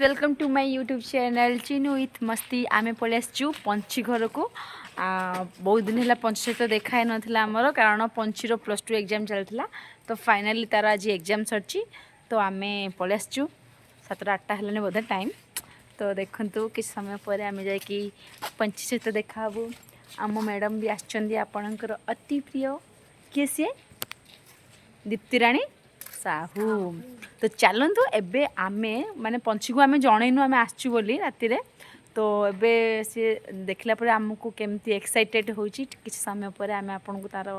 Welcome to my YouTube channel Chinu with Masti आमे पलि आसचु पंची घर को बहुत दिन है पंची सहित देखाई नाला आमर कारण पंचीर +2 एग्जाम चलता तो फाइनाली तार आज एग्जाम सरची तो आमे पलि आसचु 7-8टा है बोधे टाइम तो देखु किस समय पर आमे जाकि पंची सहित देखाबू आम मैडम भी आसपणकर अति प्रिय किए सी दीप्तिराणी साहू तो चलतु एबे आमे माने पंची को आमे जनइनु आमे आसचु बोली राति रे तो एबे सी देखला पर आमको केमती एक्साइटेड होची किछ समय पर आमे आपन को तार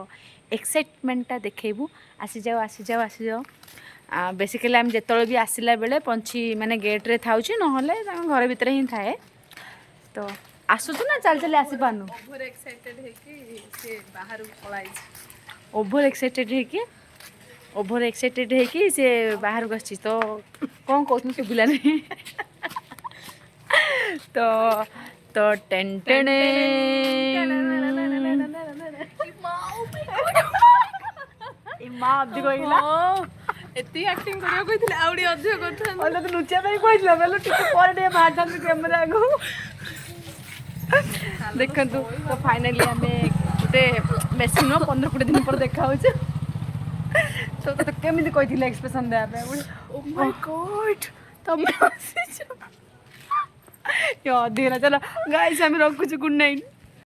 एक्साइटमेंटटा देखेबू आसी जाओ बेसिकली आम जेतळे भी आसिला बेले पंची माने गेट रे थाउची नहले घर भीतर ही थाए तो आसुतु ना चल चल आसी पानु ओवर एक्साइटेड है कि से बाहर पळाई ओवर एक्साइटेड है कि ओभर एक्साइटेड है कि से बाहर को आसी तो कौन कहूँ से बुला नहीं तो तो टेन माँ अब्दी कहला एती एक्टिंग करियो कहितले आउडी अधिक करथन ओला तो लुचिया नहीं कहला बेलो टिके पर डे बाहर जान कैमरा आगो देखंतु तो फाइनली हमें गोटे मेसिन 15-20 दिन पर देखा होछ तो केमिति कहिथिले एक्सप्रेशन दे पे ओ माय गॉड तब यो धीरे चलो गाइस हम रखुछु गुड नाइट।